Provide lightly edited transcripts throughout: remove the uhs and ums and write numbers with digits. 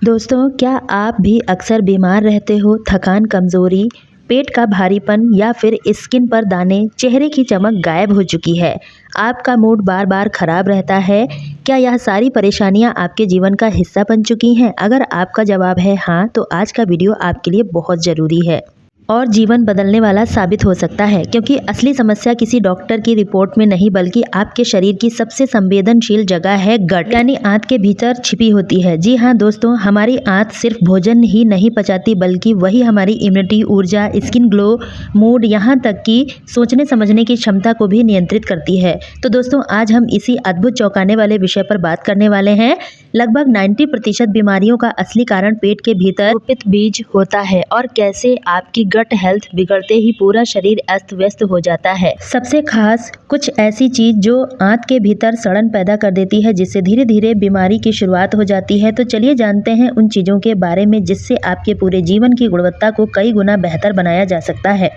दोस्तों, क्या आप भी अक्सर बीमार रहते हो? थकान, कमज़ोरी, पेट का भारीपन या फिर स्किन पर दाने, चेहरे की चमक गायब हो चुकी है। आपका मूड बार-बार खराब रहता है। क्या यह सारी परेशानियां आपके जीवन का हिस्सा बन चुकी हैं? अगर आपका जवाब है हाँ, तो आज का वीडियो आपके लिए बहुत ज़रूरी है और जीवन बदलने वाला साबित हो सकता है, क्योंकि असली समस्या किसी डॉक्टर की रिपोर्ट में नहीं बल्कि आपके शरीर की सबसे संवेदनशील जगह है गट, यानी आंत के भीतर छिपी होती है। जी हाँ दोस्तों, हमारी आंत सिर्फ भोजन ही नहीं पचाती बल्कि वही हमारी इम्यूनिटी, ऊर्जा, स्किन ग्लो, मूड, यहाँ तक कि सोचने समझने की क्षमता को भी नियंत्रित करती है। तो दोस्तों, आज हम इसी अद्भुत चौंकाने वाले विषय पर बात करने वाले हैं। लगभग 90% बीमारियों का असली कारण पेट के भीतर कुपित बीज होता है और कैसे आपकी गट हेल्थ बिगड़ते ही पूरा शरीर अस्त व्यस्त हो जाता है। सबसे खास कुछ ऐसी चीज जो आंत के भीतर सड़न पैदा कर देती है, जिससे धीरे धीरे बीमारी की शुरुआत हो जाती है। तो चलिए जानते हैं उन चीजों के बारे में जिससे आपके पूरे जीवन की गुणवत्ता को कई गुना बेहतर बनाया जा सकता है।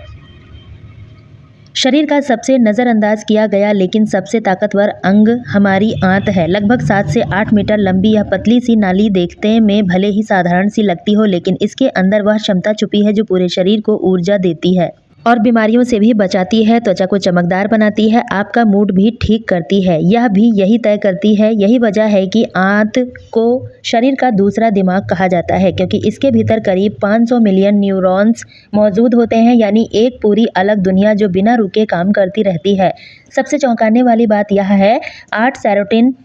शरीर का सबसे नज़रअंदाज किया गया लेकिन सबसे ताकतवर अंग हमारी आंत है। लगभग 7 से 8 मीटर लंबी यह पतली सी नाली देखते में भले ही साधारण सी लगती हो, लेकिन इसके अंदर वह क्षमता छुपी है जो पूरे शरीर को ऊर्जा देती है और बीमारियों से भी बचाती है, त्वचा को चमकदार बनाती है, आपका मूड भी ठीक करती है। यह भी यही तय करती है। यही वजह है कि आंत को शरीर का दूसरा दिमाग कहा जाता है, क्योंकि इसके भीतर करीब 500 मिलियन न्यूरॉन्स मौजूद होते हैं, यानी एक पूरी अलग दुनिया जो बिना रुके काम करती रहती है। सबसे चौंकाने वाली बात यह है, 8 सेरोटोनिन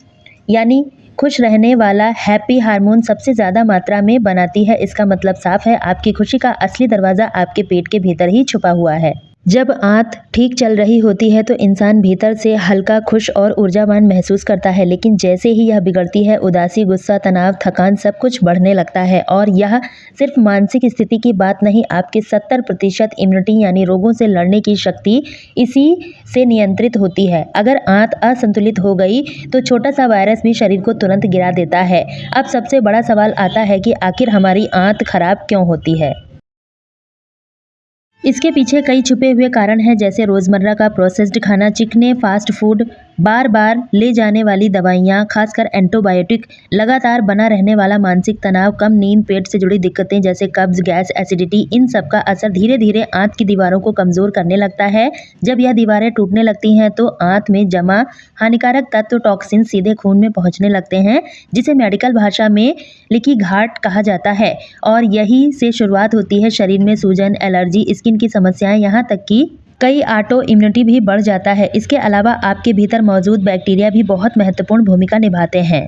यानी खुश रहने वाला हैप्पी हार्मोन सबसे ज़्यादा मात्रा में बनाती है। इसका मतलब साफ है, आपकी खुशी का असली दरवाज़ा आपके पेट के भीतर ही छुपा हुआ है। जब आंत ठीक चल रही होती है तो इंसान भीतर से हल्का, खुश और ऊर्जावान महसूस करता है, लेकिन जैसे ही यह बिगड़ती है, उदासी, गुस्सा, तनाव, थकान सब कुछ बढ़ने लगता है। और यह सिर्फ मानसिक स्थिति की बात नहीं, आपकी 70% इम्यूनिटी यानी रोगों से लड़ने की शक्ति इसी से नियंत्रित होती है। अगर आंत असंतुलित हो गई तो छोटा सा वायरस भी शरीर को तुरंत गिरा देता है। अब सबसे बड़ा सवाल आता है कि आखिर हमारी आंत खराब क्यों होती है? इसके पीछे कई छुपे हुए कारण हैं, जैसे रोजमर्रा का प्रोसेस्ड खाना, चिकने फास्ट फूड, बार बार ले जाने वाली दवाइयाँ, खासकर एंटीबायोटिक, लगातार बना रहने वाला मानसिक तनाव, कम नींद, पेट से जुड़ी दिक्कतें जैसे कब्ज, गैस, एसिडिटी, इन सब का असर धीरे धीरे आंत की दीवारों को कमजोर करने लगता है। जब यह दीवारें टूटने लगती हैं तो आंत में जमा हानिकारक तत्व टॉक्सिन सीधे खून में पहुंचने लगते हैं, जिसे मेडिकल भाषा में लीकी घाट कहा जाता है। और यही से शुरुआत होती है शरीर में सूजन, एलर्जी, स्किन की समस्याएं, यहाँ तक कि कई ऑटो इम्यूनिटी भी बढ़ जाता है। इसके अलावा आपके भीतर मौजूद बैक्टीरिया भी बहुत महत्वपूर्ण भूमिका निभाते हैं।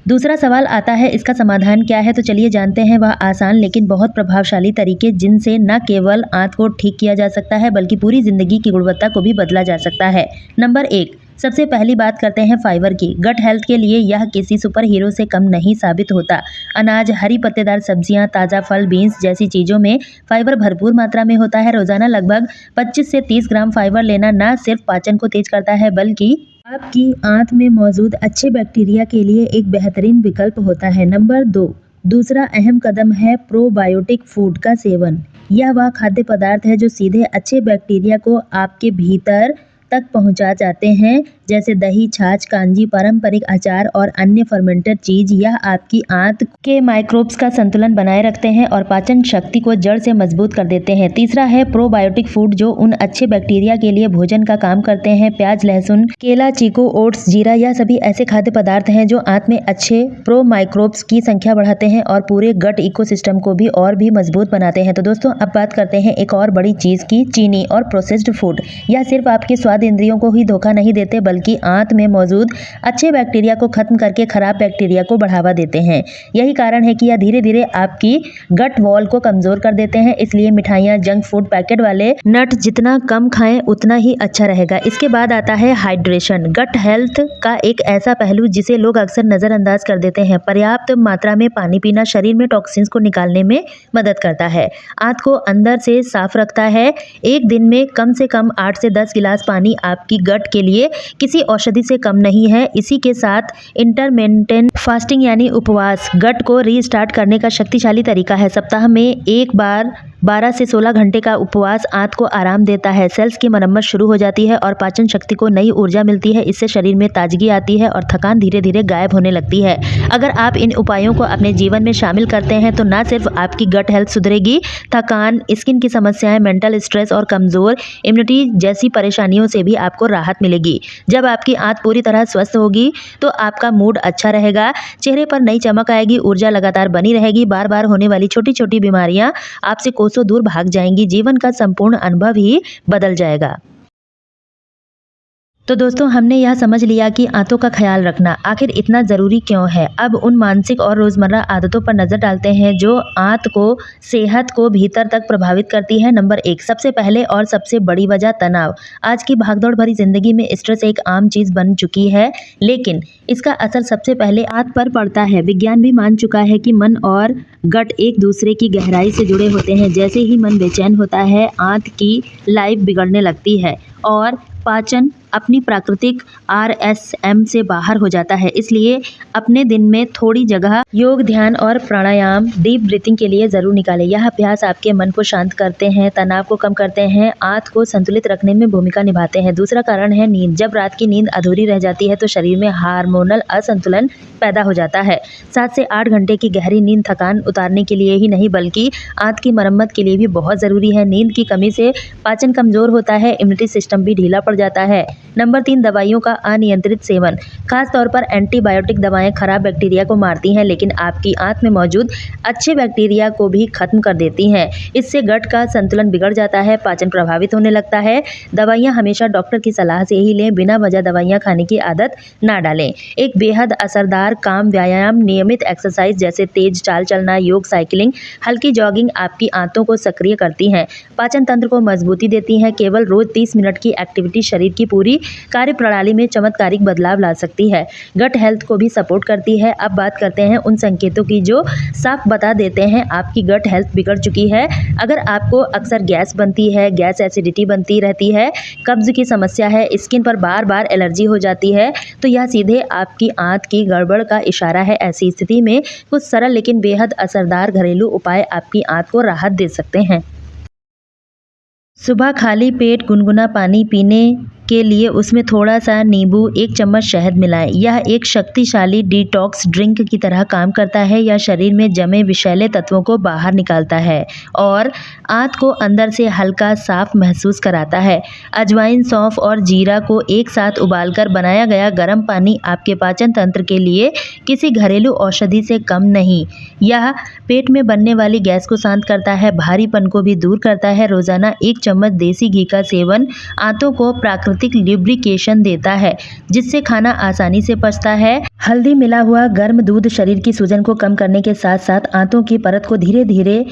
दूसरा सवाल आता है, इसका समाधान क्या है? तो चलिए जानते हैं वह आसान लेकिन बहुत प्रभावशाली तरीके जिनसे न केवल आंत को ठीक किया जा सकता है बल्कि पूरी जिंदगी की गुणवत्ता को भी बदला जा सकता है। नंबर 1, सबसे पहली बात करते हैं फाइबर की। गट हेल्थ के लिए यह किसी सुपर हीरो से कम नहीं साबित होता। अनाज, हरी पत्तेदार सब्जियां, ताज़ा फल, बीन्स जैसी चीज़ों में फाइबर भरपूर मात्रा में होता है। रोजाना लगभग 25 से 30 ग्राम फाइबर लेना न सिर्फ पाचन को तेज करता है बल्कि आपकी आंत में मौजूद अच्छे बैक्टीरिया के लिए एक बेहतरीन विकल्प होता है। नंबर 2, दूसरा अहम कदम है प्रोबायोटिक फूड का सेवन। यह वह खाद्य पदार्थ है जो सीधे अच्छे बैक्टीरिया को आपके भीतर तक पहुंचा जाते हैं, जैसे दही, छाछ, कांजी, पारंपरिक अचार और अन्य फर्मेंटेड चीज। यह आपकी आंत के माइक्रोब्स का संतुलन बनाए रखते हैं और पाचन शक्ति को जड़ से मजबूत कर देते हैं। तीसरा है प्रोबायोटिक फूड, जो उन अच्छे बैक्टीरिया के लिए भोजन का काम करते हैं। प्याज, लहसुन, केला, चीकू, ओट्स, जीरा, यह सभी ऐसे खाद्य पदार्थ हैं जो आंत में अच्छे प्रो माइक्रोब्स की संख्या बढ़ाते हैं और पूरे गट इकोसिस्टम को भी और भी मजबूत बनाते हैं। तो दोस्तों, अब बात करते हैं एक और बड़ी चीज की, चीनी और प्रोसेस्ड फूड। यह सिर्फ आपके स्वाद इंद्रियों को ही धोखा नहीं देते बल्कि आंत में मौजूद अच्छे बैक्टीरिया को खत्म करके खराब बैक्टीरिया को बढ़ावा देते हैं। यही कारण है कि यह धीरे धीरे आपकी गट वॉल को कमजोर कर देते हैं। इसलिए मिठाइयाँ, जंक फूड, पैकेट वाले नट जितना कम खाएं उतना ही अच्छा रहेगा। इसके बाद आता है हाइड्रेशन, गट हेल्थ का एक ऐसा पहलू जिसे लोग अक्सर नजरअंदाज कर देते हैं। पर्याप्त मात्रा में पानी पीना शरीर में टॉक्सिन्स को निकालने में मदद करता है, आंत को अंदर से साफ रखता है। एक दिन में कम से कम 8 से 10 गिलास पानी आपकी गट के लिए किसी औषधि से कम नहीं है। इसी के साथ इंटरमिटेंट फास्टिंग यानी उपवास गट को रीस्टार्ट करने का शक्तिशाली तरीका है। सप्ताह में एक बार 12 से 16 घंटे का उपवास आंत को आराम देता है, सेल्स की मरम्मत शुरू हो जाती है और पाचन शक्ति को नई ऊर्जा मिलती है। इससे शरीर में ताजगी आती है और थकान धीरे धीरे गायब होने लगती है। अगर आप इन उपायों को अपने जीवन में शामिल करते हैं तो न सिर्फ आपकी गट हेल्थ सुधरेगी, थकान, स्किन की समस्याएं, मेंटल स्ट्रेस और कमजोर इम्यूनिटी जैसी परेशानियों से भी आपको राहत मिलेगी। जब आपकी आंत पूरी तरह स्वस्थ होगी तो आपका मूड अच्छा रहेगा, चेहरे पर नई चमक आएगी, ऊर्जा लगातार बनी रहेगी, बार बार होने वाली छोटी छोटी बीमारियां आपसे कोसों दूर भाग जाएंगी, जीवन का संपूर्ण अनुभव ही बदल जाएगा। तो दोस्तों, हमने यह समझ लिया कि आंतों का ख्याल रखना आखिर इतना ज़रूरी क्यों है। अब उन मानसिक और रोज़मर्रा आदतों पर नज़र डालते हैं जो आंत को, सेहत को भीतर तक प्रभावित करती है। नंबर 1, सबसे पहले और सबसे बड़ी वजह तनाव। आज की भागदौड़ भरी जिंदगी में स्ट्रेस एक आम चीज़ बन चुकी है, लेकिन इसका असर सबसे पहले आंत पर पड़ता है। विज्ञान भी मान चुका है कि मन और गट एक दूसरे की गहराई से जुड़े होते हैं। जैसे ही मन बेचैन होता है, आंत की लाइफ बिगड़ने लगती है और पाचन अपनी प्राकृतिक RSM से बाहर हो जाता है। इसलिए अपने दिन में थोड़ी जगह योग, ध्यान और प्राणायाम, डीप ब्रीथिंग के लिए ज़रूर निकालें। यह अभ्यास आपके मन को शांत करते हैं, तनाव को कम करते हैं, आंत को संतुलित रखने में भूमिका निभाते हैं। दूसरा कारण है नींद। जब रात की नींद अधूरी रह जाती है तो शरीर में हार्मोनल असंतुलन पैदा हो जाता है। 7 से 8 घंटे की गहरी नींद थकान उतारने के लिए ही नहीं बल्कि आंत की मरम्मत के लिए भी बहुत ज़रूरी है। नींद की कमी से पाचन कमज़ोर होता है, इम्यूनिटी सिस्टम भी ढीला पड़ जाता है। नंबर 3, दवाइयों का अनियंत्रित सेवन। खास तौर पर एंटीबायोटिक दवाएं खराब बैक्टीरिया को मारती हैं, लेकिन आपकी आंत में मौजूद अच्छे बैक्टीरिया को भी खत्म कर देती हैं। इससे गट का संतुलन बिगड़ जाता है, पाचन प्रभावित होने लगता है। दवाइयां हमेशा डॉक्टर की सलाह से ही लें, बिना वजह दवाइयां खाने की आदत ना डालें। एक बेहद असरदार काम व्यायाम, नियमित एक्सरसाइज जैसे तेज चाल चलना, योग, साइकिलिंग, हल्की जॉगिंग आपकी आंतों को सक्रिय करती हैं, पाचन तंत्र को मजबूती देती हैं। केवल रोज 30 मिनट की एक्टिविटी शरीर की पूरी कार्य प्रणाली में चमत्कारिक बदलाव ला सकती है, गट हेल्थ को भी सपोर्ट करती है। अब बात करते हैं उन संकेतों की जो साफ बता देते हैं आपकी गट हेल्थ बिगड़ चुकी है। अगर आपको अक्सर गैस बनती है, गैस एसिडिटी बनती रहती है, कब्ज की समस्या है, स्किन पर बार बार एलर्जी हो जाती है, तो यह सीधे आपकी आंत की गड़बड़ का इशारा है। ऐसी स्थिति में कुछ सरल लेकिन बेहद असरदार घरेलू उपाय आपकी आंत को राहत दे सकते हैं। सुबह खाली पेट गुनगुना पानी पीने के लिए उसमें थोड़ा सा नींबू, 1 चम्मच शहद मिलाएं। यह एक शक्तिशाली डिटॉक्स ड्रिंक की तरह काम करता है। यह शरीर में जमे विषैले तत्वों को बाहर निकालता है और आंत को अंदर से हल्का साफ महसूस कराता है। अजवाइन, सौंफ और जीरा को एक साथ उबालकर बनाया गया गर्म पानी आपके पाचन तंत्र के लिए किसी घरेलू औषधि से कम नहीं। यह पेट में बनने वाली गैस को शांत करता है, भारीपन को भी दूर करता है। रोजाना 1 चम्मच देसी घी का सेवन आंतों को प्राकृतिक ल्यूब्रिकेशन देता है, जिससे खाना आसानी से पचता है। हल्दी मिला हुआ गर्म दूध शरीर की सूजन को कम करने के साथ साथ आंतों की परत को धीरे धीरे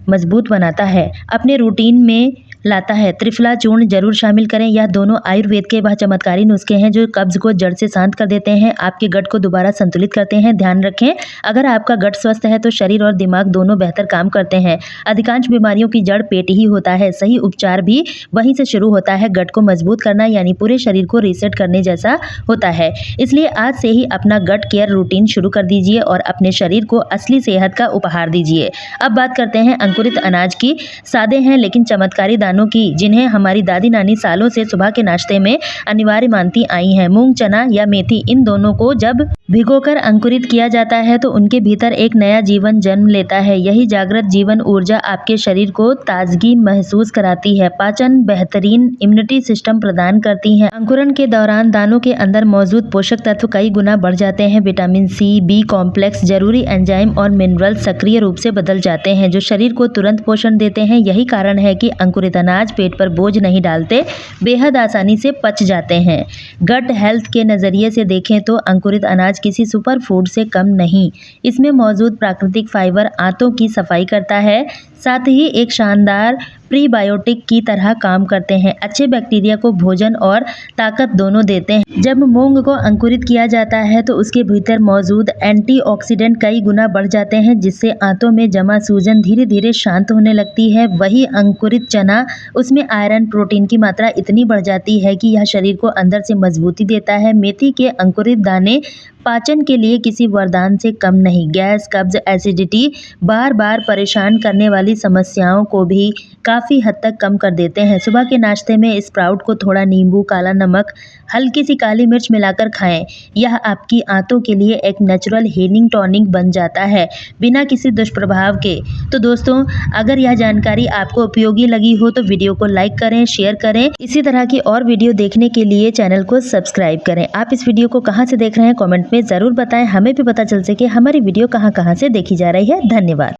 मजबूत बनाता है, अपने रूटीन में लाता है। त्रिफला चूर्ण जरूर शामिल करें। यह दोनों आयुर्वेद के वह चमत्कारी नुस्खे हैं जो कब्ज को जड़ से शांत कर देते हैं, आपके गट को दोबारा संतुलित करते हैं। ध्यान रखें, अगर आपका गट स्वस्थ है तो शरीर और दिमाग दोनों बेहतर काम करते हैं। अधिकांश बीमारियों की जड़ पेट ही होता है। सही उपचार भी वहीं से शुरू होता है। गट को मजबूत करना यानी पूरे शरीर को रीसेट करने जैसा होता है। इसलिए आज से ही अपना गट केयर रूटीन शुरू कर दीजिए और अपने शरीर को असली सेहत का उपहार दीजिए। अब बात करते हैं अंकुरित अनाज की। सादे हैं लेकिन चमत्कारी दानों की, जिन्हें हमारी दादी नानी सालों से सुबह के नाश्ते में अनिवार्य मानती आई हैं। मूंग, चना या मेथी, इन दोनों को जब भिगोकर अंकुरित किया जाता है तो उनके भीतर एक नया जीवन जन्म लेता है। यही जागृत जीवन ऊर्जा आपके शरीर को ताजगी महसूस कराती है, पाचन, बेहतरीन इम्यूनिटी सिस्टम प्रदान करती है। अंकुरण के दौरान दानों के अंदर मौजूद पोषक तत्व कई गुना बढ़ जाते हैं। विटामिन सी, बी कॉम्प्लेक्स, जरूरी एंजाइम और मिनरल सक्रिय रूप से बदल जाते हैं, जो शरीर को तुरंत पोषण देते हैं। यही कारण है कि अंकुरित अनाज पेट पर बोझ नहीं डालते, बेहद आसानी से पच जाते हैं। गट हेल्थ के नजरिए से देखें तो अंकुरित अनाज किसी सुपर फूड से कम नहीं। इसमें मौजूद प्राकृतिक फाइबर आंतों की सफाई करता है, साथ ही एक शानदार प्रीबायोटिक की तरह काम करते हैं। अच्छे बैक्टीरिया को भोजन और ताकत दोनों देते हैं। जब मूंग को अंकुरित किया जाता है तो उसके भीतर मौजूद एंटीऑक्सीडेंट कई गुना बढ़ जाते हैं, जिससे आंतों में जमा सूजन धीरे धीरे शांत होने लगती है। वही अंकुरित चना, उसमें आयरन, प्रोटीन की मात्रा इतनी बढ़ जाती है कि यह शरीर को अंदर से मजबूती देता है। मेथी के अंकुरित दाने पाचन के लिए किसी वरदान से कम नहीं। गैस, कब्ज, एसिडिटी, बार बार परेशान करने वाली समस्याओं को भी काफ़ी हद तक कम कर देते हैं। सुबह के नाश्ते में स्प्राउट को थोड़ा नींबू, काला नमक, हल्की सी काली मिर्च मिलाकर खाएं। यह आपकी आंतों के लिए एक नेचुरल हीलिंग टॉनिक बन जाता है, बिना किसी दुष्प्रभाव के। तो दोस्तों, अगर यह जानकारी आपको उपयोगी लगी हो तो वीडियो को लाइक करें, शेयर करें। इसी तरह की और वीडियो देखने के लिए चैनल को सब्सक्राइब करें। आप इस वीडियो को कहां से देख रहे हैं कमेंट में ज़रूर बताएं, हमें भी पता चल सके हमारी वीडियो कहां से देखी जा रही है। धन्यवाद।